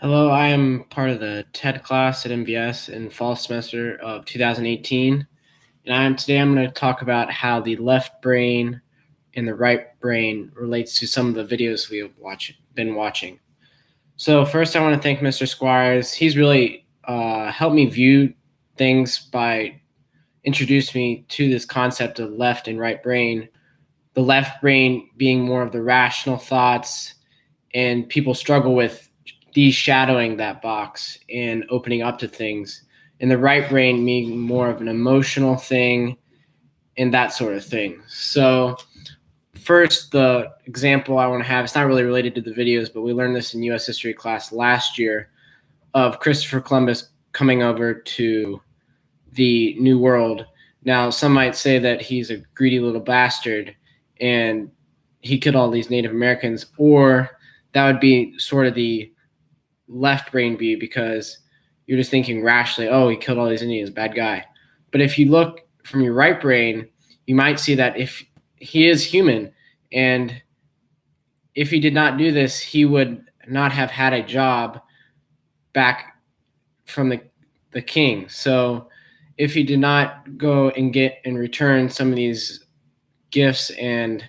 Hello, I am part of the TED class at MBS in fall semester of 2018. And I'm going to talk about how the left brain and the right brain relates to some of the videos we have been watching. So first, I want to thank Mr. Squires. He's really helped me view things by introducing me to this concept of left and right brain. The left brain being more of the rational thoughts, and people struggle with de-shadowing that box and opening up to things, and the right brain being more of an emotional thing and that sort of thing. So first, the example I want to have, it's not really related to the videos, but we learned this in US history class last year, of Christopher Columbus coming over to the New World. Now, some might say that he's a greedy little bastard and he killed all these Native Americans, or that would be sort of the left brain view, because you're just thinking rationally, oh, he killed all these Indians, bad guy. But if you look from your right brain, you might see that if he is human, and if he did not do this, he would not have had a job back from the king. So if he did not go and get and return some of these gifts and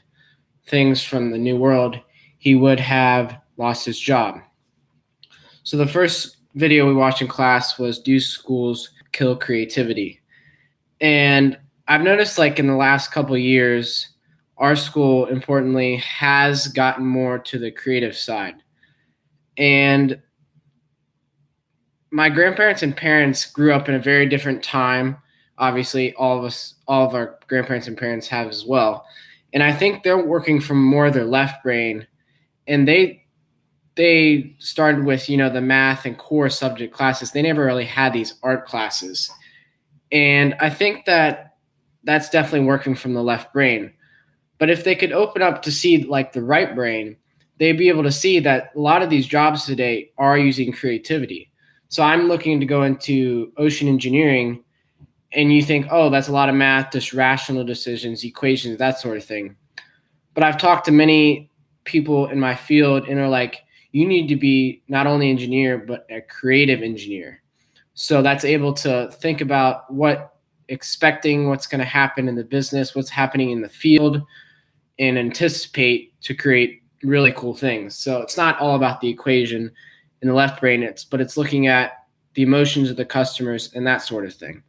things from the New World, he would have lost his job. So the first video we watched in class was "Do Schools Kill Creativity?" And I've noticed, like, in the last couple of years, our school, importantly, has gotten more to the creative side. And my grandparents and parents grew up in a very different time. Obviously, all of our grandparents and parents have as well. And I think they're working from more of their left brain, and they started with, the math and core subject classes. They never really had these art classes. And I think that that's definitely working from the left brain. But if they could open up to see, like, the right brain, they'd be able to see that a lot of these jobs today are using creativity. So I'm looking to go into ocean engineering, and you think, oh, that's a lot of math, just rational decisions, equations, that sort of thing. But I've talked to many people in my field, and they're like, you need to be not only an engineer, but a creative engineer. So that's able to think about expecting what's going to happen in the business, what's happening in the field, and anticipate to create really cool things. So it's not all about the equation in the left brain, but it's looking at the emotions of the customers and that sort of thing.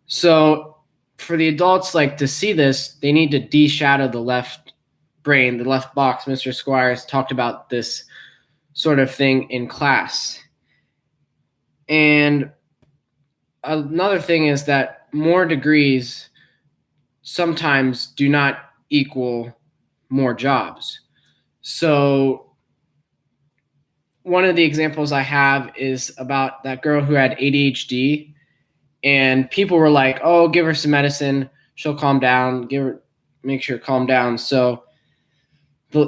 So for the adults, like, to see this, they need to de-shadow the left brain, the left box. Mr. Squires talked about this sort of thing in class. And another thing is that more degrees sometimes do not equal more jobs. So one of the examples I have is about that girl who had ADHD, and people were like, oh, give her some medicine, she'll calm down, make sure calm down. So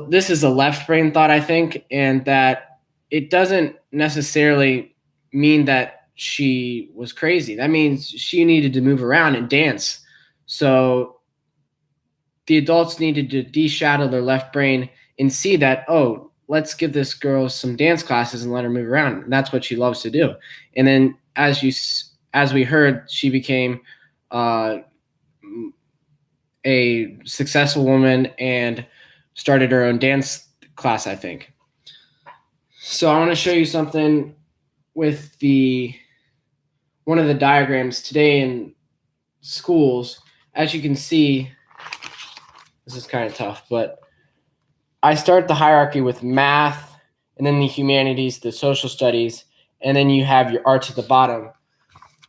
this is a left brain thought, I think, and that it doesn't necessarily mean that she was crazy. That means she needed to move around and dance. So the adults needed to de-shadow their left brain and see that, oh, let's give this girl some dance classes and let her move around. And that's what she loves to do. And then as we heard, she became a successful woman and started her own dance class, I think. So I want to show you something with one of the diagrams today in schools. As you can see, this is kind of tough, but I start the hierarchy with math, and then the humanities, the social studies, and then you have your arts at the bottom.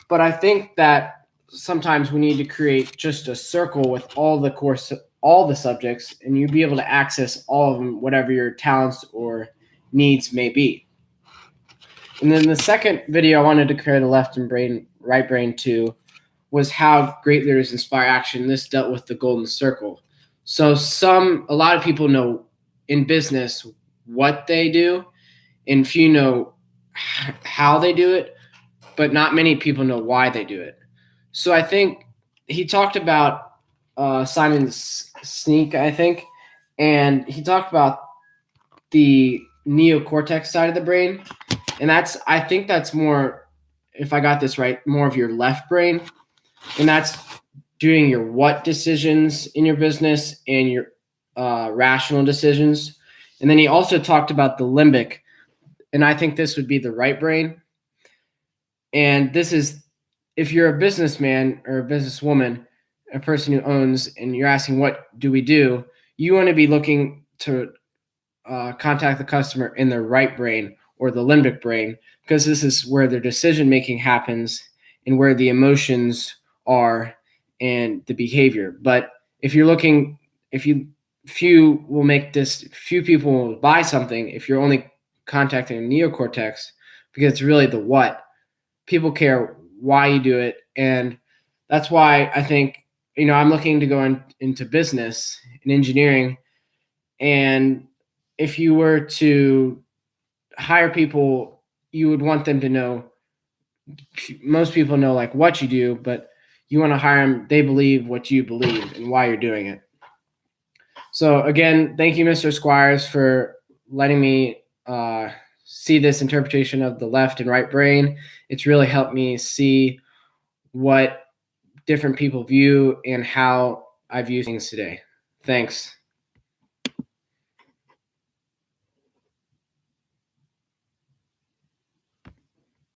But I think that sometimes we need to create just a circle with all the subjects, and you'll be able to access all of them, whatever your talents or needs may be. And then the second video I wanted to compare the left and right brain to was how great leaders inspire action. This dealt with the golden circle. So a lot of people know in business what they do, and few know how they do it, but not many people know why they do it. So I think he talked about Simon Sinek, I think, and he talked about the neocortex side of the brain. And I think that's more, if I got this right, more of your left brain. And that's doing your what decisions in your business and your rational decisions. And then he also talked about the limbic. And I think this would be the right brain. And this is, if you're a businessman or a businesswoman, a person who owns, and you're asking, what do we do? You want to be looking to contact the customer in their right brain or the limbic brain, because this is where their decision making happens and where the emotions are and the behavior. But if you're looking, if you few will make this, few people will buy something if you're only contacting neocortex, because it's really the what. People care why you do it, and that's why I think, I'm looking to go into business and engineering. And if you were to hire people, you would want them to know, most people know like what you do, but you want to hire them, they believe what you believe and why you're doing it. So again, thank you, Mr. Squires, for letting me see this interpretation of the left and right brain. It's really helped me see what different people view and how I view things today. Thanks.